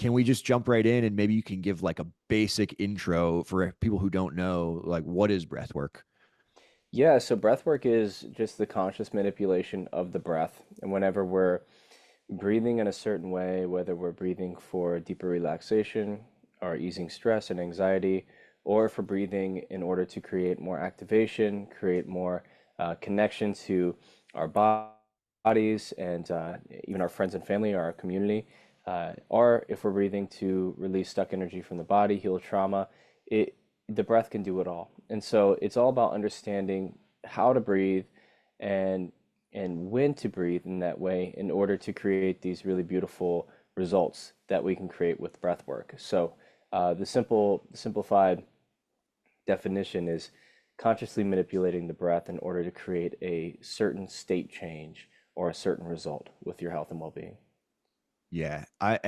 can we just jump right in and maybe you can give like a basic intro for people who don't know, like what is breath work? Yeah, so breath work is just the conscious manipulation of the breath. And whenever we're breathing in a certain way, whether we're breathing for deeper relaxation or easing stress and anxiety, or if we're breathing in order to create more activation, create more connection to our bodies and even our friends and family or our community, or if we're breathing to release stuck energy from the body, heal trauma, it the breath can do it all. And so it's all about understanding how to breathe and when to breathe in that way in order to create these really beautiful results that we can create with breath work. So the simplified definition is consciously manipulating the breath in order to create a certain state change or a certain result with your health and well-being. Yeah. I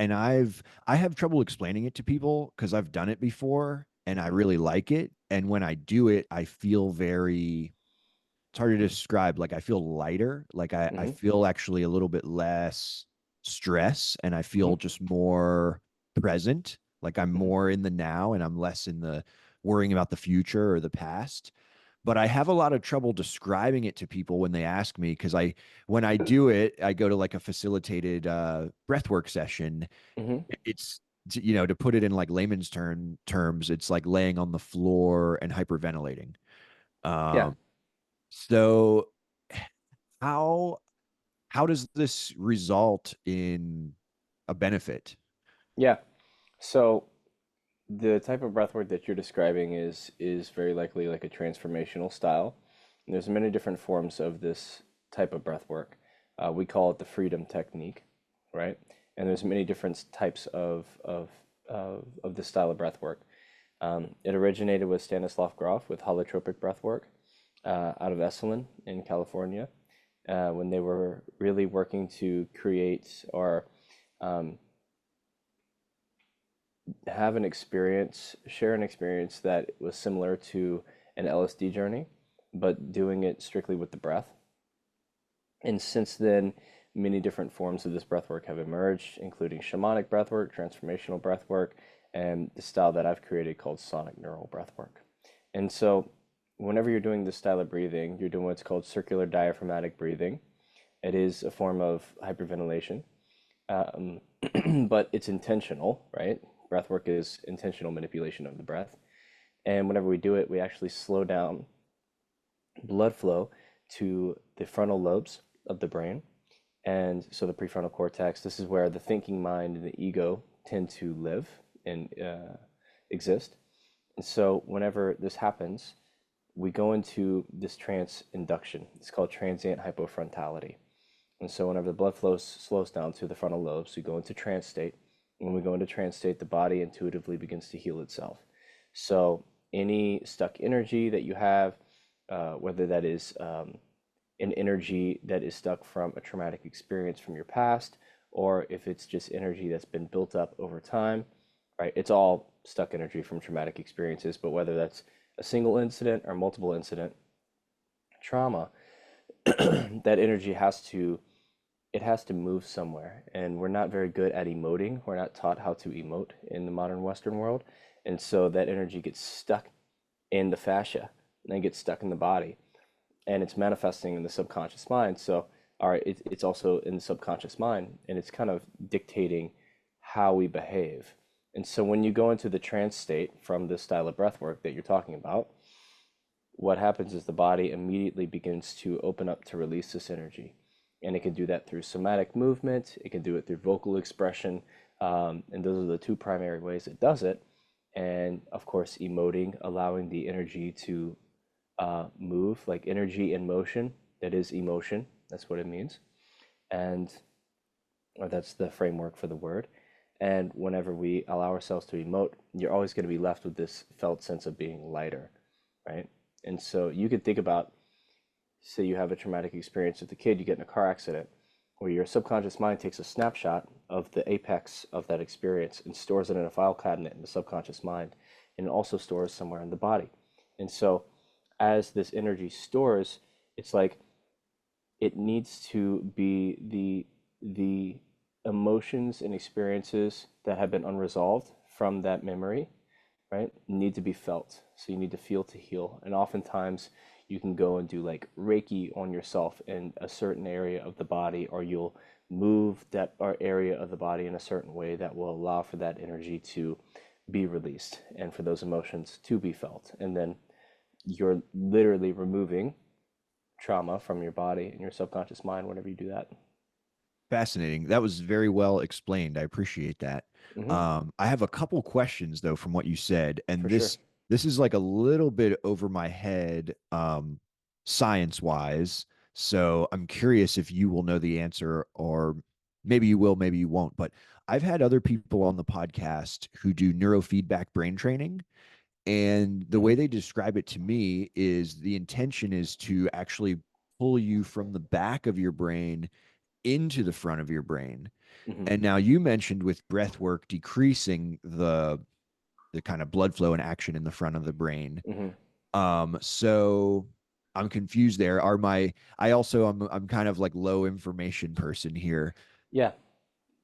have trouble explaining it to people because I've done it before and I really like it. And when I do it, I feel very it's hard to describe. Like I feel lighter. Like I Hmm. feel actually a little bit less stress and I Hmm. feel just more present. Like I'm Hmm. more in the now and I'm less in the worrying about the future or the past. But I have a lot of trouble describing it to people when they ask me because when I do it, I go to like a facilitated breathwork session. Hmm. It's to put it in like layman's terms, it's like laying on the floor and hyperventilating. Yeah. Um, so how how does this result in a benefit? Yeah. So the type of breath work that you're describing is very likely like a transformational style. And there's many different forms of this type of breath work. We call it the freedom technique, right? And there's many different types of this style of breath work. It originated with Stanislav Grof with holotropic breath work out of Esalen in California when they were really working to create or um, have an experience, share an experience that was similar to an LSD journey, but doing it strictly with the breath. And since then, many different forms of this breathwork have emerged, including shamanic breathwork, transformational breathwork, and the style that I've created called sonic neural breathwork. And so, whenever you're doing this style of breathing, you're doing what's called circular diaphragmatic breathing. It is a form of hyperventilation, um, but it's intentional, right? Breathwork is intentional manipulation of the breath. And whenever we do it, we actually slow down blood flow to the frontal lobes of the brain. And so the prefrontal cortex, this is where the thinking mind and the ego tend to live and exist. And so whenever this happens, we go into this trance induction. It's called transient hypofrontality. And so whenever the blood flow slows down to the frontal lobes, we go into trance state. When we go into trance state, the body intuitively begins to heal itself. So any stuck energy that you have, whether that is an energy that is stuck from a traumatic experience from your past, or if it's just energy that's been built up over time, right? It's all stuck energy from traumatic experiences, but whether that's a single incident or multiple incident trauma, that energy has to move somewhere. And we're not very good at emoting. We're not taught how to emote in the modern Western world. And so that energy gets stuck in the fascia and then gets stuck in the body. And it's manifesting in the subconscious mind. So, all right, it's also in the subconscious mind and it's kind of dictating how we behave. And so when you go into the trance state from this style of breath work that you're talking about, what happens is the body immediately begins to open up to release this energy. And it can do that through somatic movement, it can do it through vocal expression, and those are the two primary ways it does it. And of course, emoting, allowing the energy to move, like energy in motion, that is emotion, that's what it means. And or that's the framework for the word. And whenever we allow ourselves to emote, you're always going to be left with this felt sense of being lighter, right? And so you could think about, say you have a traumatic experience with a kid, you get in a car accident, where your subconscious mind takes a snapshot of the apex of that experience and stores it in a file cabinet in the subconscious mind, and it also stores somewhere in the body. And so as this energy stores, it's like it needs to be the emotions and experiences that have been unresolved from that memory, right, need to be felt. So you need to feel to heal. And oftentimes you can go and do like Reiki on yourself in a certain area of the body, or you'll move that or area of the body in a certain way that will allow for that energy to be released and for those emotions to be felt. And then you're literally removing trauma from your body and your subconscious mind whenever you do that. Fascinating. That was very well explained. I appreciate that. Hmm. I have a couple questions though from what you said, and For sure. this is like a little bit over my head, science wise. So I'm curious if you will know the answer, or maybe you will, maybe you won't. But I've had other people on the podcast who do neurofeedback brain training, and the Hmm. way they describe it to me is the intention is to actually pull you from the back of your brain into the front of your brain. Hmm. And now you mentioned with breath work decreasing the kind of blood flow and action in the front of the brain. Hmm. So I'm confused there. Are my I also I'm kind of like low information person here. Yeah.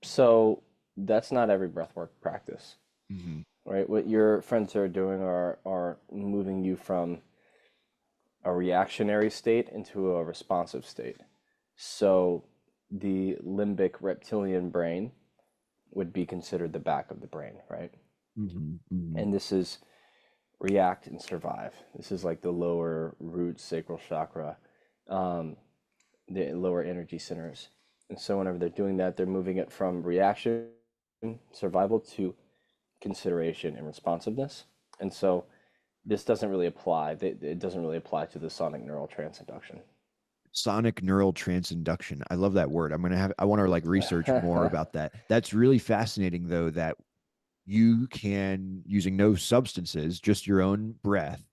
So that's not every breathwork practice, Mm-hmm. right? What your friends are doing are moving you from a reactionary state into a responsive state. So the limbic reptilian brain would be considered the back of the brain, right? Mm-hmm. Mm-hmm. And this is react and survive. This is like the lower root sacral chakra, um, the lower energy centers. And so whenever they're doing that, they're moving it from reaction, survival to consideration and responsiveness. And so this doesn't really apply. It doesn't really apply to the sonic neural transduction. Sonic neural transduction. I love that word. I want to like research more about that. That's really fascinating though, that you can, using no substances, just your own breath,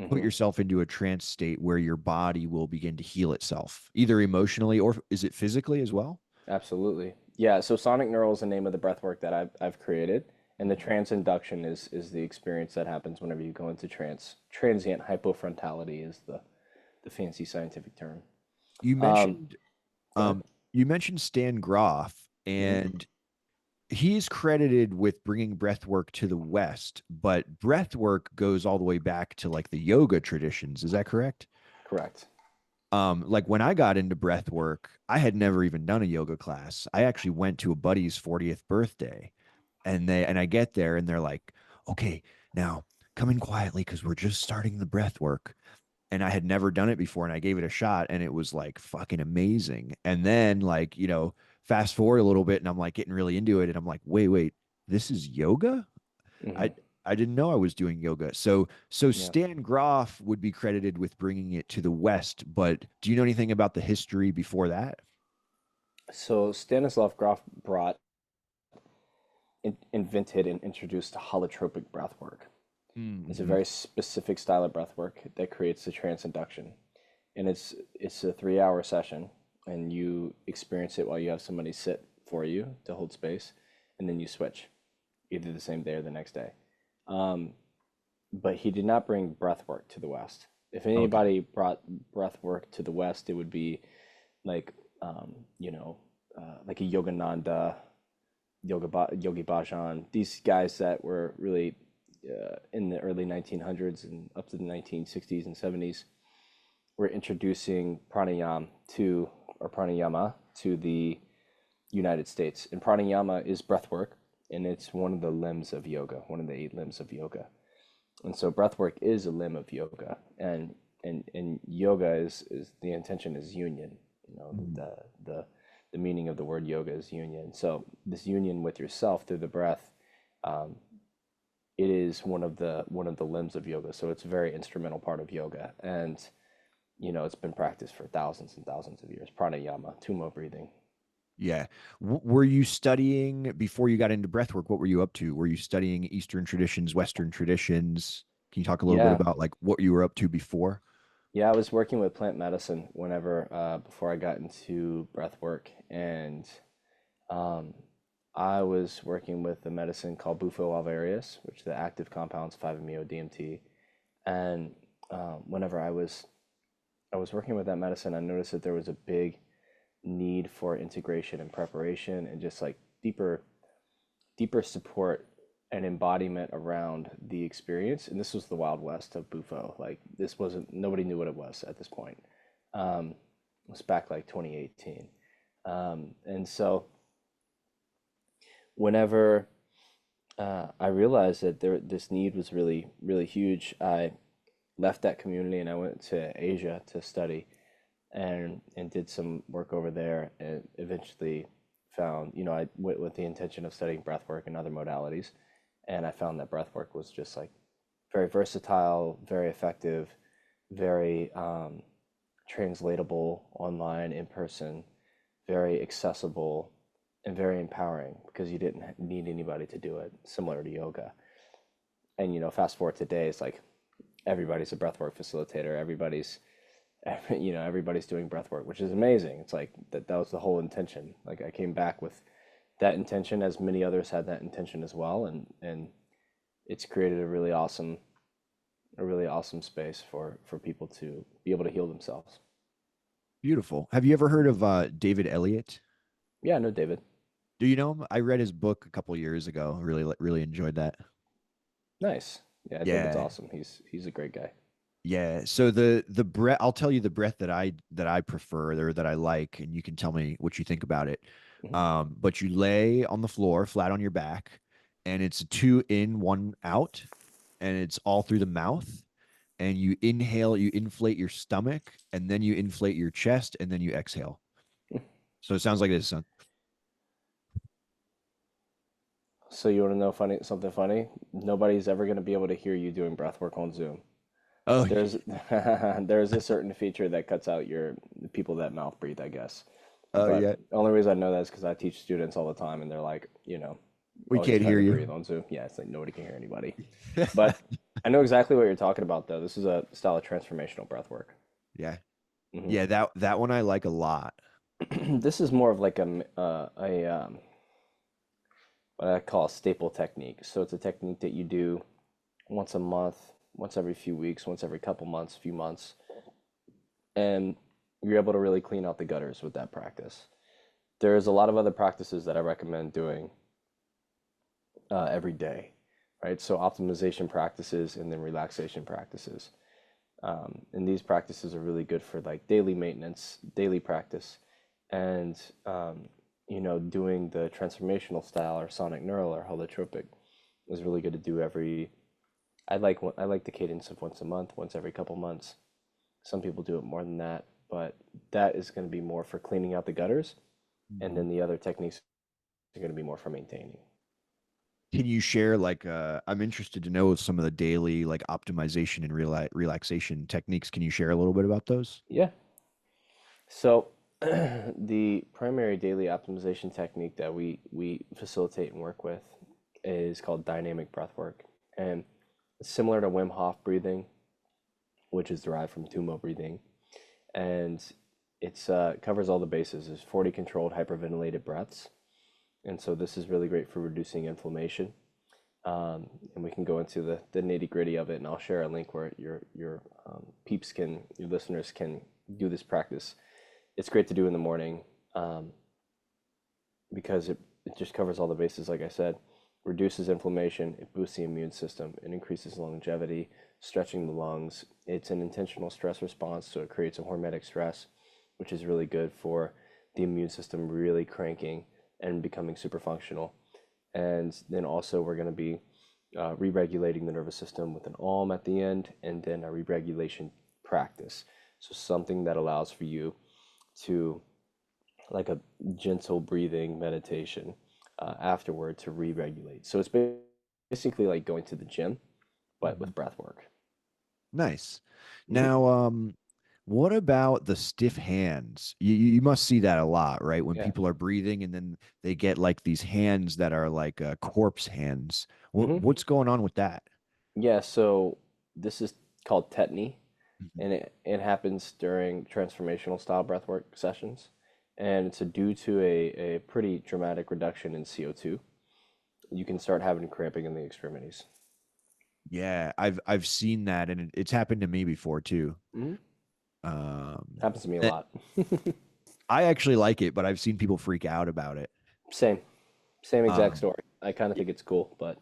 put Hmm. yourself into a trance state where your body will begin to heal itself, either emotionally or is it physically as well? Absolutely. Yeah, so sonic neural is the name of the breath work that I've created. And the transduction is the experience that happens whenever you go into trance. Transient hypofrontality is the fancy scientific term. You Um, mentioned Go ahead. um you mentioned Stan Groff, Hmm. and he's credited with bringing breathwork to the West, but breathwork goes all the way back to like the yoga traditions. Is that correct? Correct. Like when I got into breath work, I had never even done a yoga class. I actually went to a buddy's 40th birthday, and I get there and they're like, okay, now come in quietly because we're just starting the breath work. And I had never done it before, and I gave it a shot, and it was like fucking amazing. And then like, fast forward a little bit and I'm like getting really into it, and I'm like, wait, this is yoga? Hmm. I I didn't know I was doing yoga. So Yeah. Stan Groff would be credited with bringing it to the West, but do you know anything about the history before that? So Stanislav Grof invented and introduced holotropic breath work. It's a Mm-hmm. very specific style of breath work that creates the transduction. And it's a 3 hour session, and you experience it while you have somebody sit for you to hold space, and then you switch either the same day or the next day. Um, but he did not bring breath work to the West. If Okay. anybody brought breath work to the West, it would be like um, you know like a Yogananda, Yogi Bhajan, these guys that were really in the early 1900s and up to the 1960s and 70s were introducing pranayama to the United States. And pranayama is breath work, and it's one of the limbs of yoga, one of the 8 limbs of yoga. And so breath work is a limb of yoga, and yoga is the intention is union. You know, Mhm. the meaning of the word yoga is union. So this union with yourself through the breath, um, it is one of the limbs of yoga. So it's a very instrumental part of yoga, and it's been practiced for thousands and thousands of years. Pranayama, tumo breathing. Yeah. Were you studying before you got into breathwork? What were you up to? Were you studying Eastern traditions, Western traditions? Can you talk a little bit Yeah, about like what you were up to before? yeah. I was working with plant medicine whenever before I got into breath work, and um, I was working with a medicine called Bufo alvarius, which the active compound's 5-MeO DMT. And whenever I was working with that medicine, I noticed that there was a big need for integration and preparation and just like deeper support and embodiment around the experience. And this was the Wild West of Bufo. Like this wasn't nobody knew what it was at this point. It was back like 2018. And so whenever I realized that this need was really huge, I left that community and I went to Asia to study and did some work over there and eventually found, I went with the intention of studying breathwork and other modalities. And I found that breathwork was just like very versatile, very effective, very translatable online, in person, very accessible, and very empowering because you didn't need anybody to do it, similar to yoga. And fast forward today, it's like everybody's a breathwork facilitator. Everybody's doing breathwork, which is amazing. It's like that was the whole intention. Like I came back with that intention, as many others had that intention as well, and it's created a really awesome space for people to be able to heal themselves. Beautiful. Have you ever heard of David Elliott? Yeah, I know David. Do you know him? I read his book a couple years ago. Really enjoyed that. Nice. Yeah, David's Yeah. awesome. He's a great guy. Yeah. So the breath, I'll tell you the breath that I prefer or that I like, and you can tell me what you think about it. Hmm. But you lay on the floor, flat on your back, and it's a two in, one out, and it's all through the mouth. And you inhale, you inflate your stomach, and then you inflate your chest, and then you exhale. So it sounds like this. So you want to know something funny? Nobody's ever going to be able to hear you doing breath work on Zoom. Oh, There's there's a certain feature that cuts out the people that mouth breathe, I guess. oh But yeah. the only reason I know that is because I teach students all the time, and they're like, We always can't try hear to you. breathe on Zoom. Yeah, it's like nobody can hear anybody. But I know exactly what you're talking about, though. This is a style of transformational breath work. Yeah. Hmm. Yeah, that one I like a lot. This is more of like what I call a staple technique. So it's a technique that you do once a month, once every few weeks, once every couple months, few months, and you're able to really clean out the gutters with that practice. There's a lot of other practices that I recommend doing every day, right? So optimization practices and then relaxation practices. And these practices are really good for like daily maintenance, daily practice, and doing the transformational style or sonic neural or holotropic is really good to do every. I like the cadence of once a month, once every couple months. Some people do it more than that, but that is going to be more for cleaning out the gutters, and Mhm. then the other techniques are going to be more for maintaining. Can you share like I'm interested to know some of the daily like optimization and relaxation techniques. Can you share a little bit about those? Yeah. So the primary daily optimization technique that we facilitate and work with is called dynamic breath work. And it's similar to Wim Hof breathing, which is derived from Tumo breathing. And it's covers all the bases. There's 40 controlled hyperventilated breaths. And so this is really great for reducing inflammation. And we can go into the nitty gritty of it, and I'll share a link where your listeners can do this practice. It's great to do in the morning, um, because it just covers all the bases, like I said, reduces inflammation, it boosts the immune system, it increases longevity, stretching the lungs. It's an intentional stress response, so it creates a hormetic stress, which is really good for the immune system really cranking and becoming super functional. And then also, we're going to be re-regulating the nervous system with an Om at the end, and then a re-regulation practice. So something that allows for you to, like a gentle breathing meditation afterward, to re-regulate. So it's basically like going to the gym, but Mhm. with breath work. Nice. Hmm. Now, what about the stiff hands? You must see that a lot, right? When Yeah. people are breathing and then they get like these hands that are like corpse hands. Hmm. What's going on with that? Yeah. So this is called tetany, Mhm. and it happens during transformational style breathwork sessions. And it's due to a pretty dramatic reduction in CO2. You can start having cramping in the extremities. Yeah, I've seen that, and it's happened to me before too. Hmm. Um, Happens to me a eh, lot. I actually like it, but I've seen people freak out about it. Same, same exact Um, story. I kind of think it's cool, but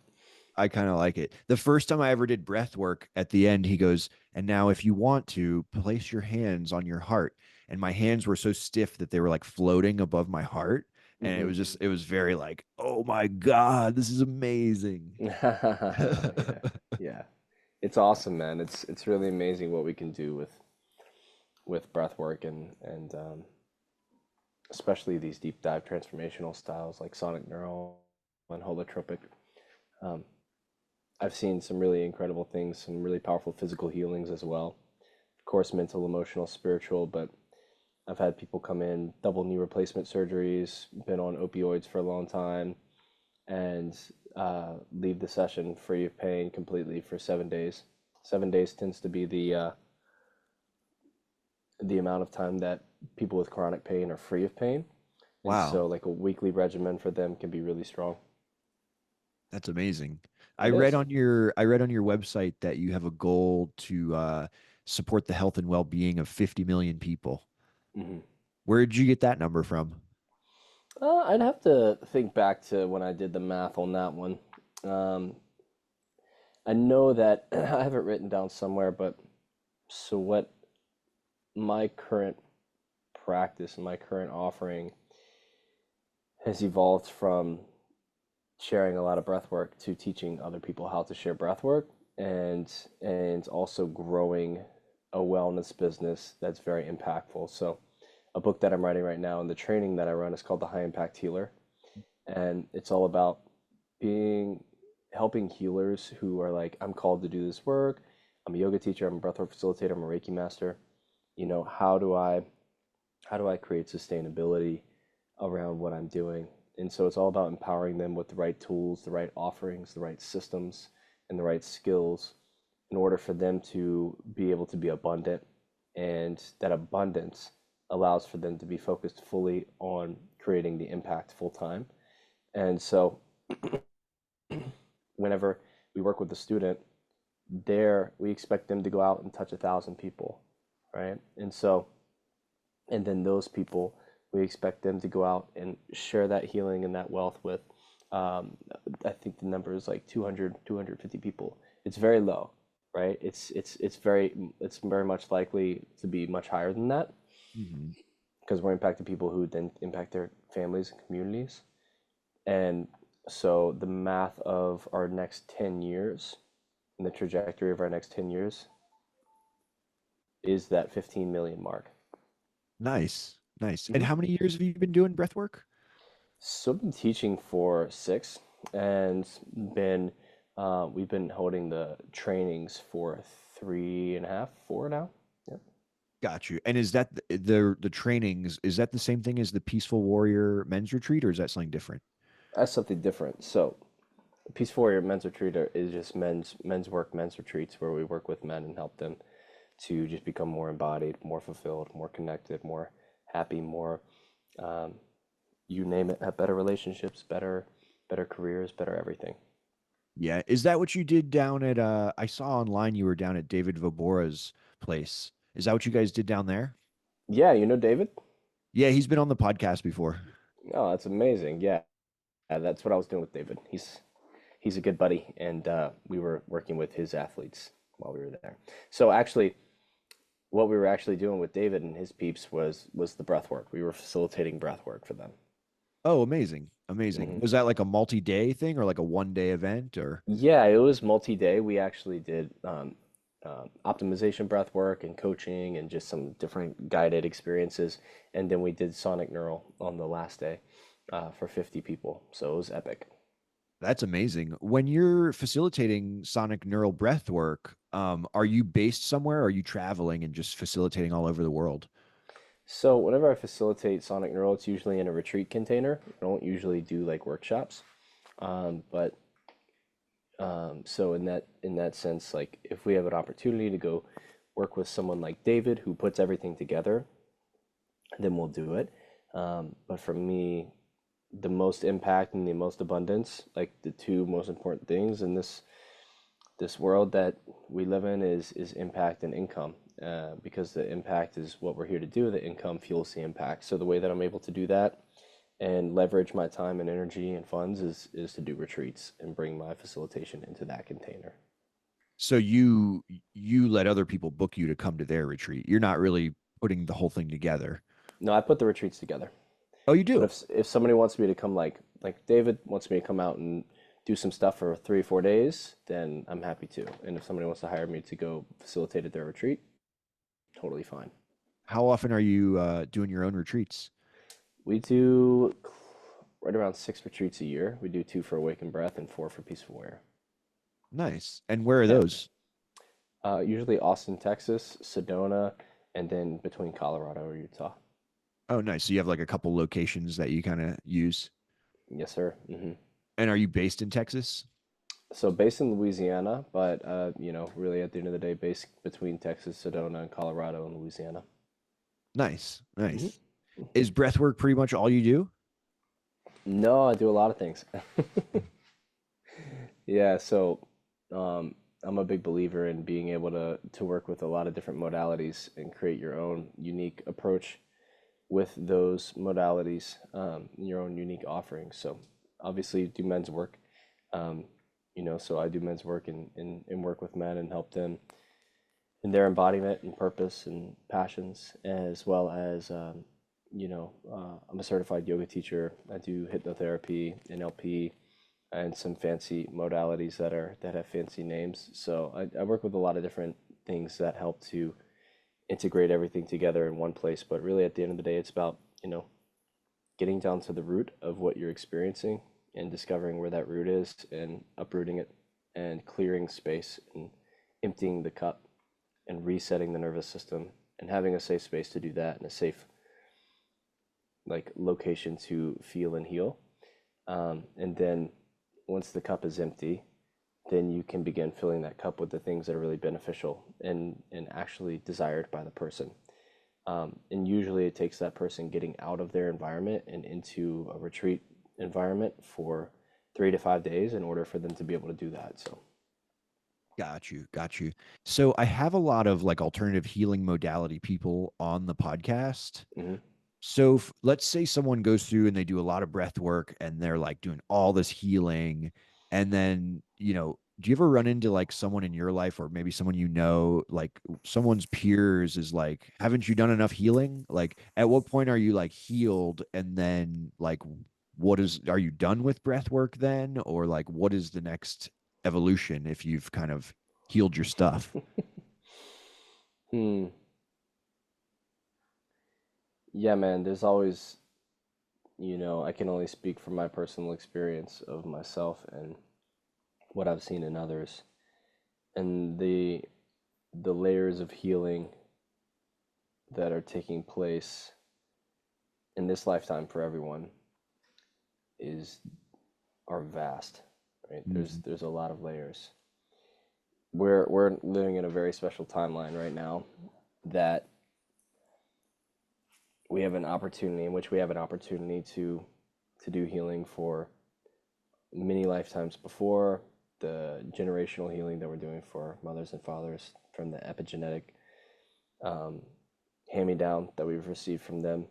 I kind of like it. The first time I ever did breath work, at the end, he goes, and now if you want to, place your hands on your heart. And my hands were so stiff that they were like floating above my heart. And hmm. it was very like, oh my God, this is amazing. Yeah, yeah. It's awesome, man. It's really amazing what we can do with breath work and especially these deep dive transformational styles like sonic neural and holotropic. Um, I've seen some really incredible things, some really powerful physical healings as well. Of course, mental, emotional, spiritual, but I've had people come in, double knee replacement surgeries, been on opioids for a long time, and leave the session free of pain completely for 7 days. 7 days tends to be the amount of time that people with chronic pain are free of pain. And Wow, so, like a weekly regimen for them can be really strong. that's amazing. It is. I read on your website that you have a goal to support the health and well-being of 50 million people. Hmm. Where did you get that number from? I'd have to think back to when I did the math on that one. Um, I know that I have it written down somewhere, but so what my current practice and my current offering has evolved from sharing a lot of breath work to teaching other people how to share breath work and also growing a wellness business that's very impactful. So a book that I'm writing right now and the training that I run is called The High Impact Healer. And it's all about being helping healers who are like, I'm called to do this work. I'm a yoga teacher, I'm a breathwork facilitator, I'm a Reiki master. You know, how do I create sustainability around what I'm doing? And so it's all about empowering them with the right tools, the right offerings, the right systems, and the right skills in order for them to be able to be abundant. And that abundance allows for them to be focused fully on creating the impact full time. And so whenever we work with a student, there we expect them to go out and touch 1,000 people, right? And then those people, we expect them to go out and share that healing and that wealth with, um, I think the number is like 200, 250 people. It's very low, right? It's very much likely to be much higher than that Mhm. because we're impacting people who then impact their families and communities. And so the math of our next 10 years and the trajectory of our next 10 years is that 15 million mark. Nice. Nice. And Mhm. how many years have you been doing breath work? So I've been teaching for 6 and been we've been holding the trainings for 3.5, 4 now. Yep. Got you. And is that the trainings, is that the same thing as the Peaceful Warrior men's retreat, or is that something different? That's something different. So Peace Warrior Men's Retreat is just men's work, men's retreats where we work with men and help them to just become more embodied, more fulfilled, more connected, more happy, more um, you name it, have better relationships, better careers, better everything. Yeah. Is that what you did down at I saw online you were down at David Vobora's place. Is that what you guys did down there? Yeah, you know David? Yeah, he's been on the podcast before. Oh, that's amazing. Yeah, that's what I was doing with David. He's a good buddy, and we were working with his athletes while we were there. So actually, what we were actually doing with David and his peeps was the breath work. We were facilitating breath work for them. Oh, amazing. Amazing. Hmm. Was that like a multi-day thing or like a one-day event or Yeah, it was multi-day. We actually did optimization breath work and coaching and just some different guided experiences. And then we did sonic neural on the last day for 50 people. So it was epic. that's amazing. When you're facilitating sonic neural breath work, are you based somewhere? Or are you traveling and just facilitating all over the world? So whenever I facilitate sonic neural, it's usually in a retreat container. I don't usually do like workshops. But so in that sense, like if we have an opportunity to go work with someone like David who puts everything together, then we'll do it. But for me, the most impact and the most abundance, like the two most important things in this world that we live in is impact and income. because the impact is what we're here to do. The income fuels the impact. So the way that I'm able to do that and leverage my time and energy and funds is to do retreats and bring my facilitation into that container. So you let other people book you to come to their retreat. You're not really putting the whole thing together. No, I put the retreats together. Oh, you But do? if somebody wants me to come, like David wants me to come out and do some stuff for 3 or 4 days, then I'm happy to. And if somebody wants to hire me to go facilitate at their retreat, totally fine. How often are you doing your own retreats? We do right around 6 retreats a year. We do 2 for Awaken Breath and 4 for Peaceful Air. Nice. And where are Yeah. those? Usually Austin, Texas, Sedona, and then between Colorado or Utah. Oh, nice. So you have like a couple locations that you kind of use. Yes, sir. And are you based in Texas? So based in Louisiana, but really at the end of the day, based between Texas, Sedona, and Colorado and Louisiana. Nice. Nice. hmm Is breath work pretty much all you do? No, I do a lot of things. Yeah, so I'm a big believer in being able to work with a lot of different modalities and create your own unique approach with those modalities, your own unique offerings. So obviously do men's work. Um, so I do men's work and work with men and help them in their embodiment and purpose and passions, as well as I'm a certified yoga teacher. I do hypnotherapy, NLP, and some fancy modalities that have fancy names. So I work with a lot of different things that help to integrate everything together in one place. But really, at the end of the day, it's about getting down to the root of what you're experiencing and discovering where that root is and uprooting it and clearing space and emptying the cup and resetting the nervous system and having a safe space to do that and a safe like location to feel and heal. And then once the cup is empty, then you can begin filling that cup with the things that are really beneficial and actually desired by the person. And usually it takes that person getting out of their environment and into a retreat environment for 3 to 5 days in order for them to be able to do that. So, Got you. Got you. So I have a lot of like alternative healing modality people on the podcast. mhm. So let's say someone goes through and they do a lot of breath work and they're like doing all this healing. And then, do you ever run into like someone in your life or maybe someone like someone's peers is like, haven't you done enough healing? Like, at what point are you like healed? And then, like, are you done with breath work then? Or like, what is the next evolution if you've kind of healed your stuff? Hmm. Yeah, man, there's always, I can only speak from my personal experience of myself and what I've seen in others. And the layers of healing that are taking place in this lifetime for everyone is are vast, right? There's Mhm. there's a lot of layers. We're living in a very special timeline right now that we have an opportunity in which we have an opportunity to do healing for many lifetimes before the generational healing that we're doing for mothers and fathers from the epigenetic um, hand me down that we've received from them.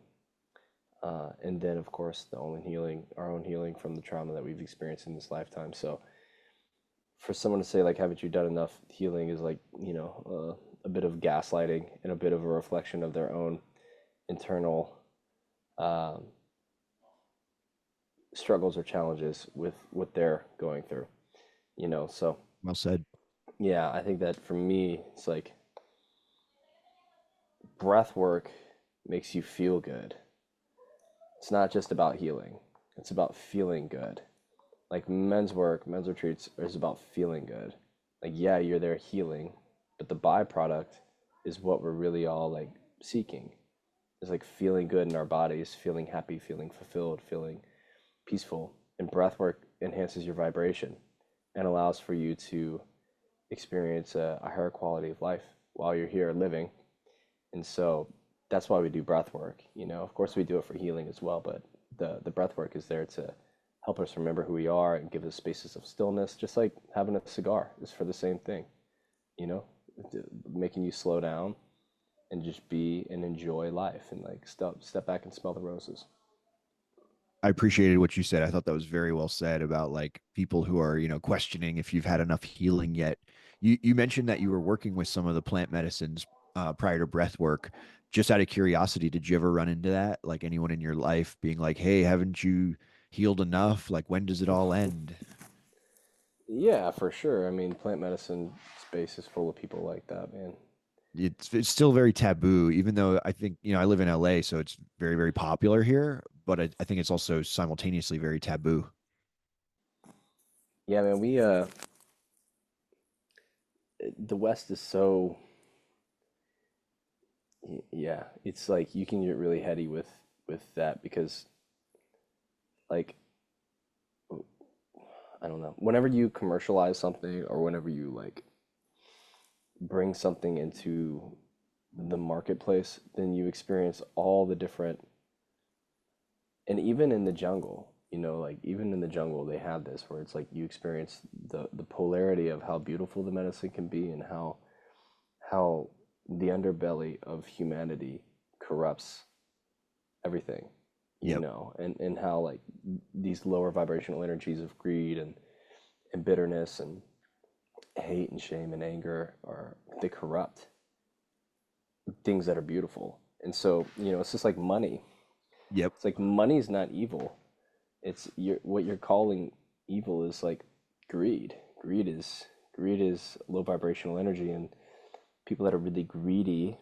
And then, of course, our own healing from the trauma that we've experienced in this lifetime. So, for someone to say, like, haven't you done enough healing is like, a bit of gaslighting and a bit of a reflection of their own internal um, struggles or challenges with what they're going through, So, Well said. yeah, I think that for me, it's like breath work makes you feel good. It's not just about healing, it's about feeling good. Like men's work, men's retreats is about feeling good. Like, yeah, you're there healing, but the byproduct is what we're really all like seeking. It's like feeling good in our bodies, feeling happy, feeling fulfilled, feeling peaceful. And breath work enhances your vibration and allows for you to experience a higher quality of life while you're here living. And so that's why we do breath work. Of course we do it for healing as well, but the breath work is there to help us remember who we are and give us spaces of stillness, just like having a cigar is for the same thing, you know, making you slow down and just be and enjoy life and like step back and smell the roses. I appreciated what you said. I thought that was very well said about like people who are, questioning if you've had enough healing yet. You mentioned that you were working with some of the plant medicines prior to breath work. Just out of curiosity, did you ever run into that? Like anyone in your life being like, "Hey, haven't you healed enough? Like when does it all end?" Yeah, for sure. I mean, plant medicine space is full of people like that, man. It's still very taboo, even though I think, I live in LA, so it's very, very popular here, but I think it's also simultaneously very taboo. Yeah, man, the West is so, yeah, it's like you can get really heady with that because like I don't know, whenever you commercialize something or whenever you like bring something into the marketplace, then you experience all the different, and even in the jungle, like even in the jungle, they have this where it's like you experience the polarity of how beautiful the medicine can be and how the underbelly of humanity corrupts everything, Yep. and how like these lower vibrational energies of greed and bitterness and hate and shame and anger are they corrupt things that are beautiful. And so, it's just like money. Yep. It's like money's not evil. It's what you're calling evil is like greed. Greed is low vibrational energy, and people that are really greedy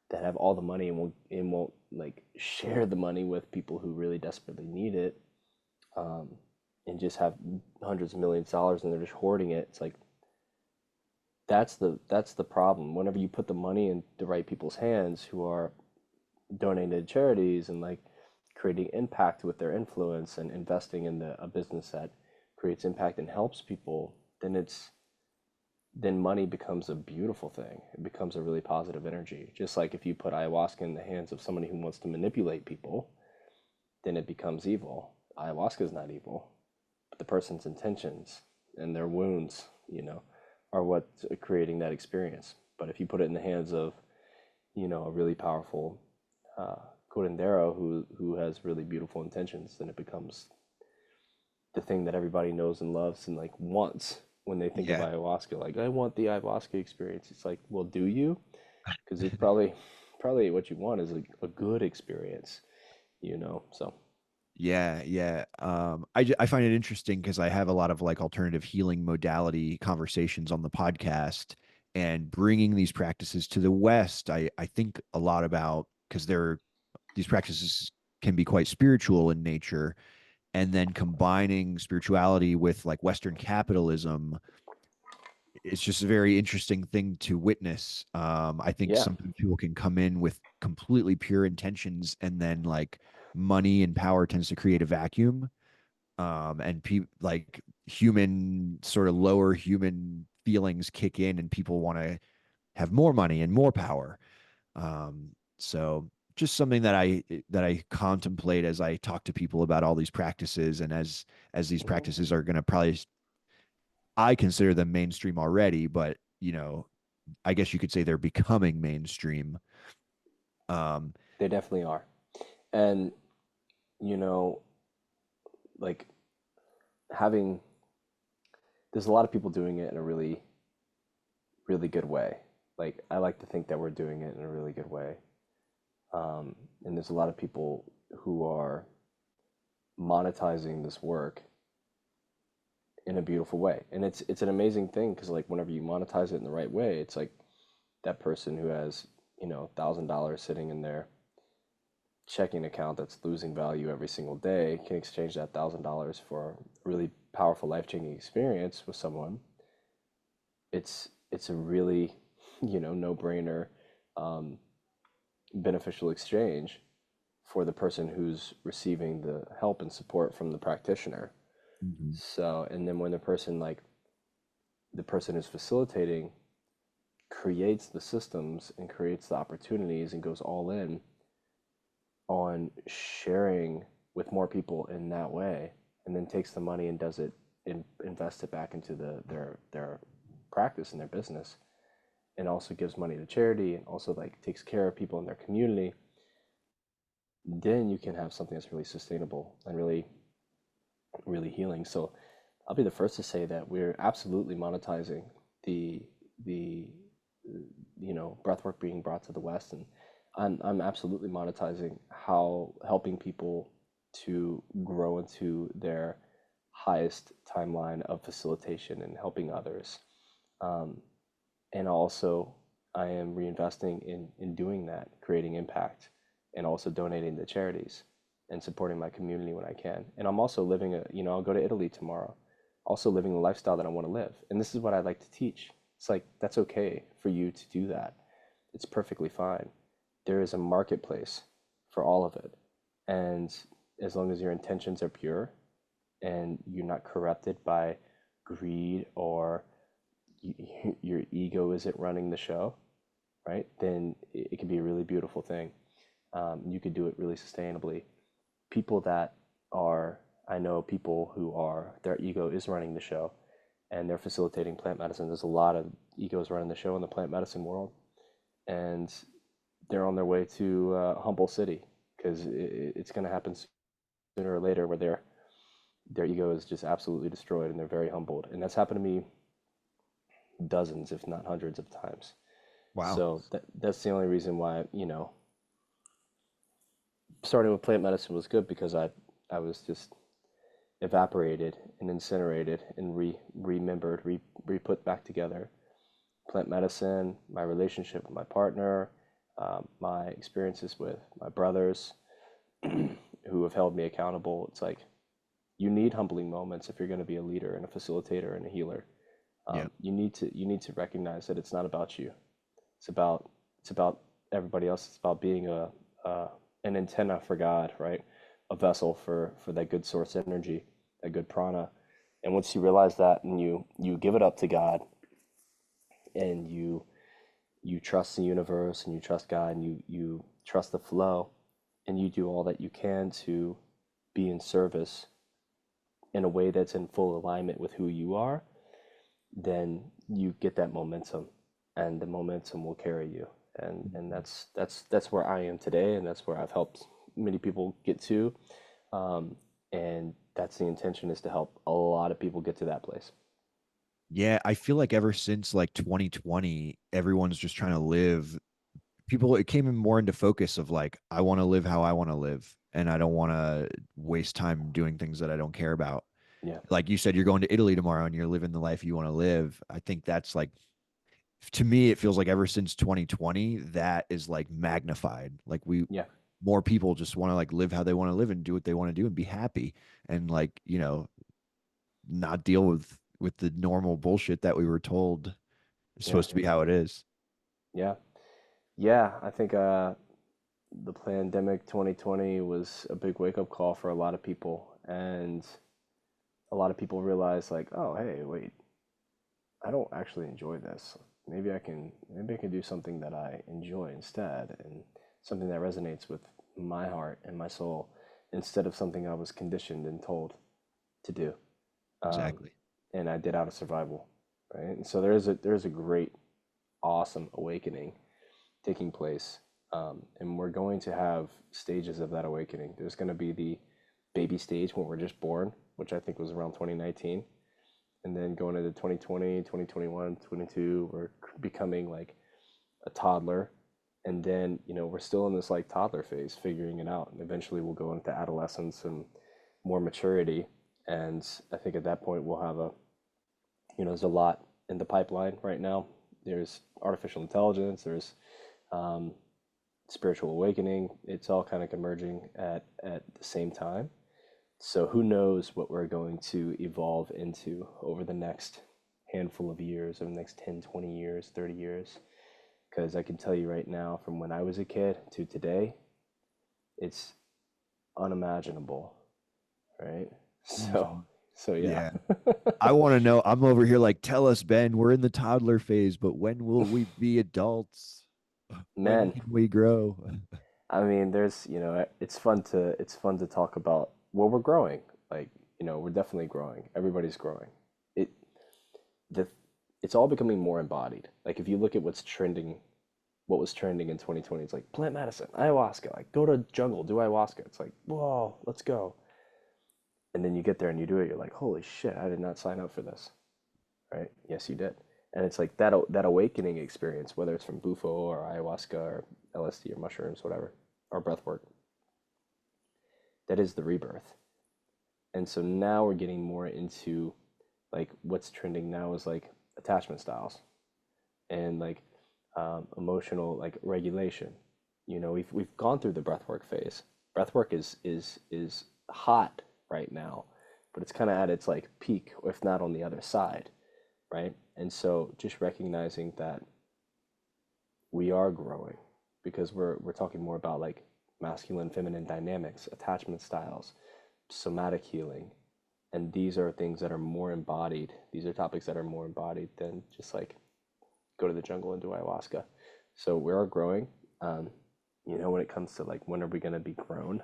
that have all the money and won't like share the money with people who really desperately need it, um, and just have hundreds of millions of dollars and they're just hoarding it. It's like that's the problem. Whenever you put the money in the right people's hands who are donating to charities and like creating impact with their influence and investing in a business that creates impact and helps people, then money becomes a beautiful thing. It becomes a really positive energy. Just like if you put ayahuasca in the hands of somebody who wants to manipulate people, then it becomes evil. Ayahuasca is not evil, but the person's intentions and their wounds, are what's creating that experience. But if you put it in the hands of, a really powerful uh, curandero who has really beautiful intentions, then it becomes the thing that everybody knows and loves and like wants when they think of Yeah. ayahuasca. Like, I want the ayahuasca experience. It's like, well, do you? Because it's probably what you want is a good experience, So Yeah, yeah. I find it interesting because I have a lot of like alternative healing modality conversations on the podcast, and bringing these practices to the West. I think a lot about because these practices can be quite spiritual in nature, and then combining spirituality with like Western capitalism. It's just a very interesting thing to witness. I think yeah, sometimes people can come in with completely pure intentions, and then like money and power tends to create a vacuum. And like human sort of lower human feelings kick in, and people want to have more money and more power. So just something that I contemplate as I talk to people about all these practices, and as these hmm practices are going to probably, I consider them mainstream already, but I guess you could say they're becoming mainstream. Um, they definitely are. And you know, like having there's a lot of people doing it in a really really good way. Like I like to think that we're doing it in a really good way. And there's a lot of people who are monetizing this work in a beautiful way. And it's an amazing thing because like whenever you monetize it in the right way, it's like that person who has, $1,000 sitting in their checking account that's losing value every single day can exchange that $1,000 for a really powerful life-changing experience with someone. It's a really, no-brainer, um, beneficial exchange for the person who's receiving the help and support from the practitioner. mhm. So, and then when the person who's facilitating creates the systems and creates the opportunities and goes all in on sharing with more people in that way, and then takes the money and does it and invests it back into their practice and their business, and also gives money to charity and also like takes care of people in their community, then you can have something that's really sustainable and really, really healing. So I'll be the first to say that we're absolutely monetizing the the breathwork being brought to the West, and I'm absolutely monetizing how helping people to grow into their highest timeline of facilitation and helping others. Um, and also, I am reinvesting in doing that, creating impact, and also donating to charities and supporting my community when I can. And I'm also living I'll go to Italy tomorrow, also living the lifestyle that I want to live. And this is what I like to teach. It's like, that's okay for you to do that. It's perfectly fine. There is a marketplace for all of it. And as long as your intentions are pure and you're not corrupted by greed or your ego isn't running the show, right? Then it can be a really beautiful thing. You could do it really sustainably. People that are, I know people who are, their ego is running the show and they're facilitating plant medicine. There's a lot of egos running the show in the plant medicine world, and they're on their way to Humble City because it's going to happen sooner or later where their ego is just absolutely destroyed and they're very humbled. And that's happened to me dozens, if not hundreds of times. Wow. So that's the only reason why, starting with plant medicine was good because I was just evaporated and incinerated and remembered, re-put back together. Plant medicine, my relationship with my partner, my experiences with my brothers who have held me accountable. It's like you need humbling moments if you're going to be a leader and a facilitator and a healer. Yeah. You need to recognize that it's not about you. It's about everybody else. It's about being a an antenna for God, right? A vessel for that good source energy, that good prana. And once you realize that and you give it up to God and you trust the universe and you trust God and you trust the flow and you do all that you can to be in service in a way that's in full alignment with who you are, then you get that momentum and the momentum will carry you. And that's where I am today and that's where I've helped many people get to. Um, and that's the intention, is to help a lot of people get to that place. Yeah, I feel like ever since like 2020, everyone's just trying to live. People, it came in more into focus of like, I want to live how I want to live, and I don't want to waste time doing things that I don't care about. Yeah. Like you said, you're going to Italy tomorrow and you're living the life you want to live. I think that's like, to me, it feels like ever since 2020, that is like magnified. Like Yeah. more people just want to like live how they want to live and do what they want to do and be happy and like, not deal with the normal bullshit that we were told is Yeah. supposed to be how it is. Yeah. Yeah. I think the pandemic 2020 was a big wake up call for a lot of people. And a lot of people realized, like, oh, hey, wait, I don't actually enjoy this. Maybe I can do something that I enjoy instead, and something that resonates with my heart and my soul instead of something I was conditioned and told to do. Um, Exactly. and I did out of survival, right? And so there's a great, awesome awakening taking place, and we're going to have stages of that awakening. There's going to be the baby stage when we're just born, which I think was around 2019, and then going into 2020, 2021, 22, we're becoming like a toddler. And then, we're still in this like toddler phase, figuring it out. And eventually we'll go into adolescence and more maturity. And I think at that point we'll have there's a lot in the pipeline right now. There's artificial intelligence, there's um, spiritual awakening. It's all kind of converging at the same time. So who knows what we're going to evolve into over the next handful of years, over the next 10, 20 years, 30 years. Because I can tell you right now, from when I was a kid to today, it's unimaginable, right? So, Mhm. so yeah. Yeah. I want to know. I'm over here like, tell us, Ben, we're in the toddler phase, but when will we be adults? When Man, can we grow? I mean, it's fun to talk about. Well, we're growing. Like, we're definitely growing. Everybody's growing. It the it's all becoming more embodied. Like if you look at what's trending, what was trending in 2020, it's like plant medicine, ayahuasca, like go to jungle, do ayahuasca. It's like, whoa, let's go. And then you get there and you do it, you're like, holy shit, I did not sign up for this. Right? Yes, you did. And it's like that awakening experience, whether it's from bufo or ayahuasca or LSD or mushrooms, whatever, or breath work, that is the rebirth. And so now we're getting more into like what's trending now is like attachment styles and like emotional like regulation. You know, we've gone through the breathwork phase. Breathwork is hot right now, but it's kind of at its like peak, if not on the other side, right? And so just recognizing that we are growing because we're talking more about like masculine feminine dynamics, attachment styles, somatic healing, and these are things that are more embodied. These are topics that are more embodied than just like go to the jungle and do ayahuasca. So we are growing. Um, when it comes to like when are we going to be grown?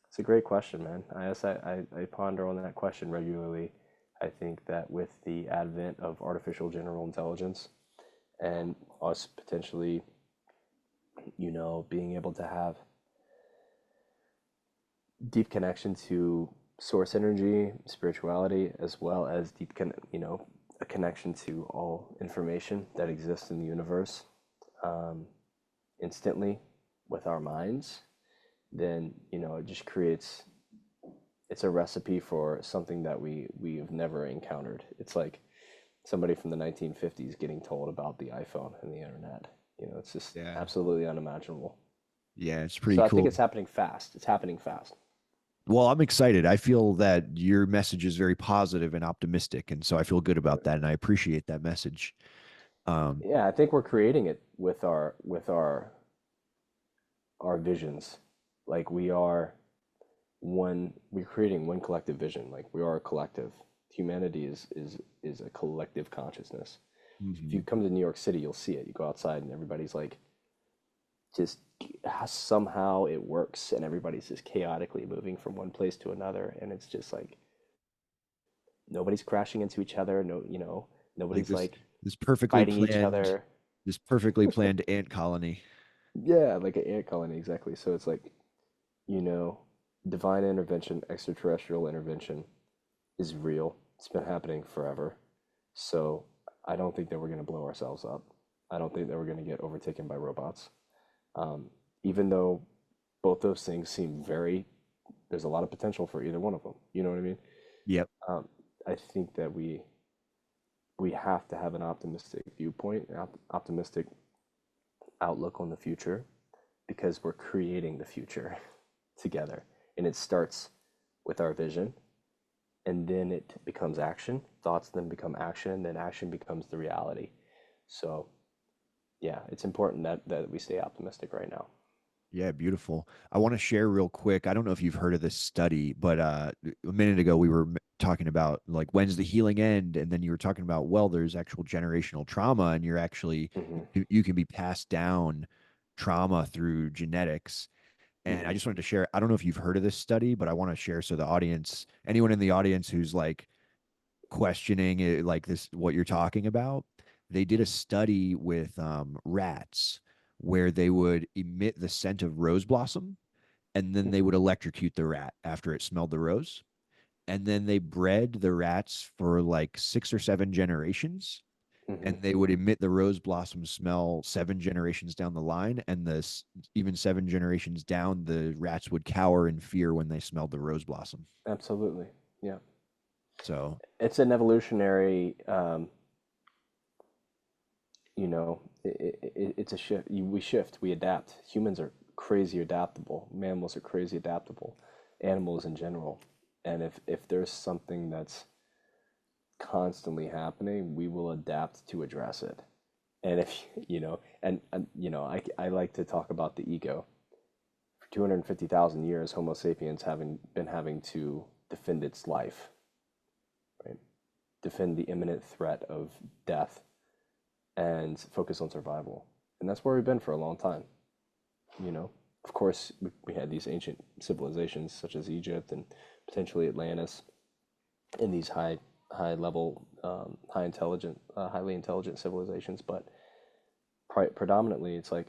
It's a great question, man. I ponder on that question regularly. I think that with the advent of artificial general intelligence and us potentially, being able to have deep connection to source energy, spirituality, as well as a connection to all information that exists in the universe um, instantly with our minds, then it just creates. It's a recipe for something that we've never encountered. It's like somebody from the 1950s getting told about the iPhone and the internet. It's just Yeah. absolutely unimaginable. Yeah, it's pretty So I think cool. it's happening fast. It's happening fast. Well, I'm excited. I feel that your message is very positive and optimistic, and so I feel good about that, and I appreciate that message. Um, Yeah, I think we're creating it with our visions. Like we're creating one collective vision. Like we are a collective. Humanity is a collective consciousness. If you mhm. come to New York City, you'll see it. You go outside and everybody's like just somehow it works and everybody's just chaotically moving from one place to another and it's just like nobody's crashing into each other, Like nobody's this like this perfectly fighting each planned other. this perfectly planned ant colony. Yeah, like an ant colony, exactly. So it's like, you know, divine intervention, extraterrestrial intervention is real. It's been happening forever. So I don't think that we're going to blow ourselves up. I don't think that we're going to get overtaken by robots. Um, Even though both those things seem there's a lot of potential for either one of them. You know what I mean? Yep. Um, I think that we have to have an optimistic viewpoint, an optimistic outlook on the future because we're creating the future together. And it starts with our vision, and then it becomes action. Thoughts then become action, and then action becomes the reality. So, yeah, it's important that we stay optimistic right now. Yeah, beautiful. I want to share real quick. I don't know if you've heard of this study, but a minute ago we were talking about like when's the healing end, and then you were talking about well, there's actual generational trauma, and you're actually Hmm. you can be passed down trauma through genetics. And I Hmm. just wanted to share. I don't know if you've heard of this study, but I want to share so the audience, anyone in the audience who's like questioning it, like this, what you're talking about, they did a study with rats where they would emit the scent of rose blossom and then they Hmm. would electrocute the rat after it smelled the rose. And then they bred the rats for like 6 or 7 generations Hmm. and they would emit the rose blossom smell 7 generations down the line. And even 7 generations down, the rats would cower in fear when they smelled the rose blossom. Absolutely. Yeah. So, It's an evolutionary, it's a shift. We shift, we adapt. Humans are crazy adaptable. Mammals are crazy adaptable. Animals in general. And if there's something that's constantly happening, we will adapt to address it. And if, I like to talk about the ego. For 250,000 years, Homo sapiens having to defend its life, right? Defend the imminent threat of death and focus on survival. And that's where we've been for a long time, you know. Of course, we had these ancient civilizations such as Egypt and potentially Atlantis in these highly intelligent civilizations, but predominantly it's like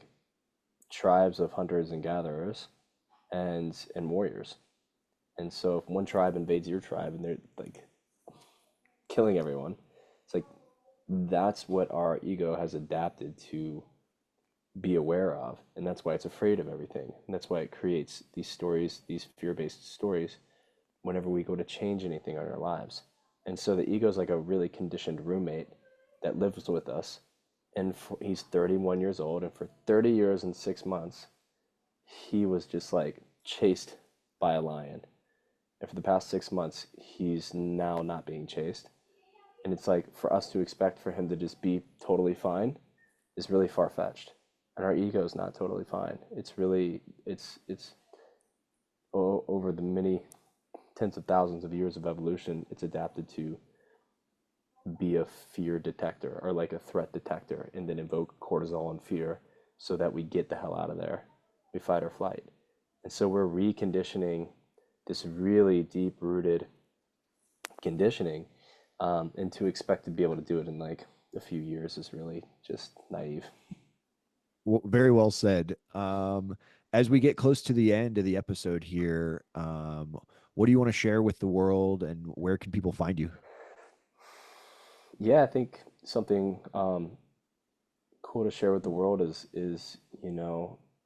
tribes of hunters and gatherers and warriors. And so if one tribe invades your tribe and they're like killing everyone, it's like that's what our ego has adapted to be aware of, and that's why it's afraid of everything. And that's why it creates these stories, these fear-based stories, whenever we go to change anything in our lives. And so the ego is like a really conditioned roommate that lives with us, and he's 31 years old, and for 30 years and 6 months, he was just like chased by a lion. And for the past 6 months, he's now not being chased. And it's like for us to expect for him to just be totally fine is really far fetched. And our ego is not totally fine. It's really it's over the many tens of thousands of years of evolution, it's adapted to be a fear detector or like a threat detector and then invoke cortisol and fear so that we get the hell out of there. We fight or flight. And so we're reconditioning this really deep rooted conditioning, and to expect to be able to do it in like a few years is really just naive. Well, very well said. As we get close to the end of the episode here, what do you want to share with the world, and where can people find you? Yeah, I think something cool to share with the world is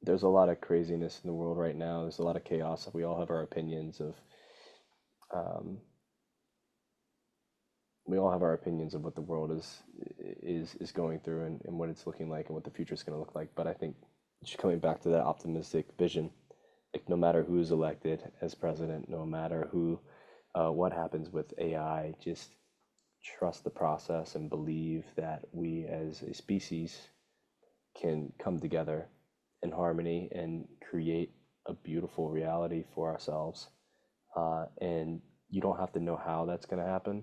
there's a lot of craziness in the world right now. There's a lot of chaos. We all have our opinions of um, we all have our opinions of what the world is going through and what it's looking like and what the future is going to look like. But I think just coming back to that optimistic vision, like no matter who's elected as president, no matter what happens with AI, just trust the process and believe that we as a species can come together in harmony and create a beautiful reality for ourselves. And you don't have to know how that's going to happen,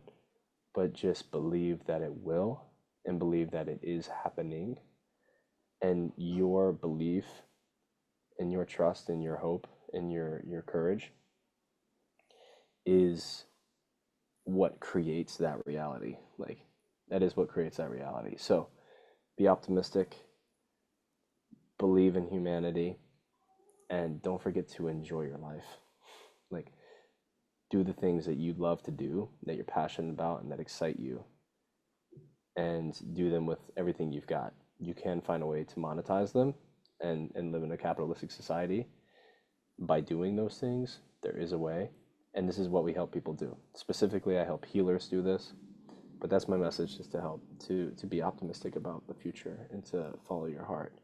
but just believe that it will and believe that it is happening. And your belief and your trust and your hope and your courage is what creates that reality. Like, that is what creates that reality. So be optimistic, believe in humanity, and don't forget to enjoy your life. Like, do the things that you love to do, that you're passionate about, and that excite you, and do them with everything you've got. You can find a way to monetize them and live in a capitalistic society by doing those things. There is a way. And this is what we help people do. Specifically, I help healers do this. But that's my message, is to help to be optimistic about the future and to follow your heart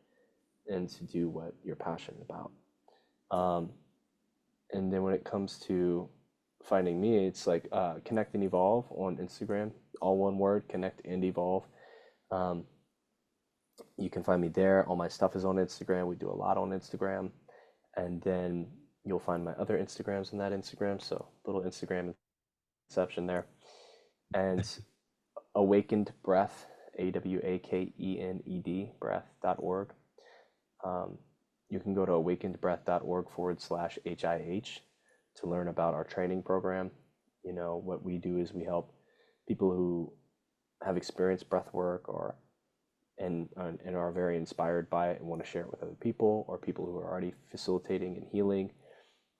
and to do what you're passionate about. Um, and then when it comes to finding me, it's like Connect and Evolve on Instagram, all one word, Connect and Evolve. Um, you can find me there. All my stuff is on Instagram. We do a lot on Instagram. And then you'll find my other Instagrams in that Instagram. So little Instagram inception there. And Awakened Breath, AWAKENED, breath.org. Um, you can go to awakenedbreath.org/HIH to learn about our training program. What we do is we help people who have experienced breath work and are very inspired by it and want to share it with other people, or people who are already facilitating and healing,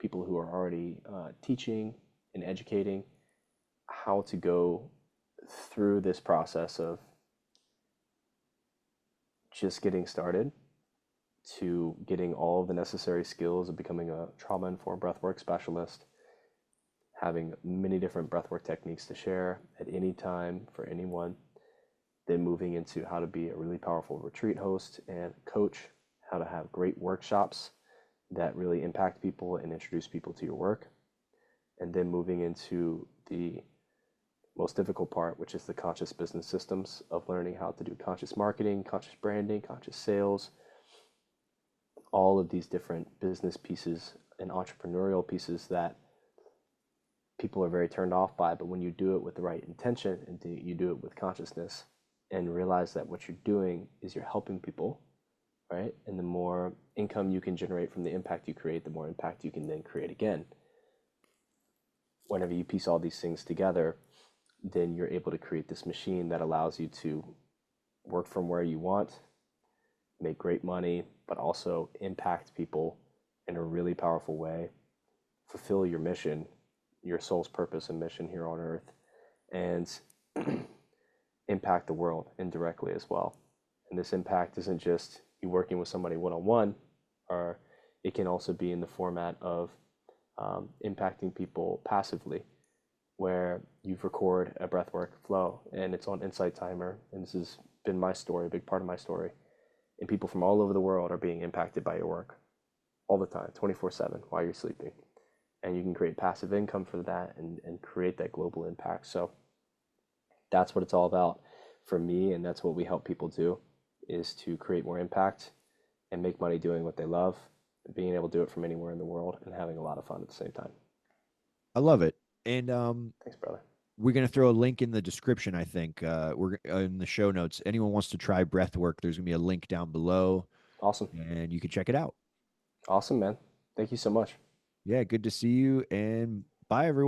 people who are already teaching and educating how to go through this process of just getting started to getting all of the necessary skills of becoming a trauma-informed breathwork specialist, having many different breathwork techniques to share at any time for anyone, then moving into how to be a really powerful retreat host and coach, how to have great workshops that really impact people and introduce people to your work, and then moving into the most difficult part, which is the conscious business systems of learning how to do conscious marketing, conscious branding, conscious sales, all of these different business pieces and entrepreneurial pieces that people are very turned off by. But when you do it with the right intention and you do it with consciousness and realize that what you're doing is you're helping people, right? And the more income you can generate from the impact you create, the more impact you can then create again. Whenever you piece all these things together, then you're able to create this machine that allows you to work from where you want, make great money, but also impact people in a really powerful way, fulfill your mission, your soul's purpose and mission here on earth, and impact the world indirectly as well. And this impact isn't just you working with somebody one on one, or it can also be in the format of impacting people passively, where you record a breathwork flow and it's on Insight Timer. And this has been my story, a big part of my story. And people from all over the world are being impacted by your work all the time, 24/7 while you're sleeping. And you can create passive income for that and create that global impact. So that's what it's all about for me. And that's what we help people do, is to create more impact and make money doing what they love, being able to do it from anywhere in the world and having a lot of fun at the same time. I love it. And Thanks, brother. we're going to throw a link in the description, I think. We're in the show notes. Anyone wants to try breath work, there's going to be a link down below Awesome. and you can check it out. Awesome, man. Thank you so much. Yeah, good to see you and bye everyone.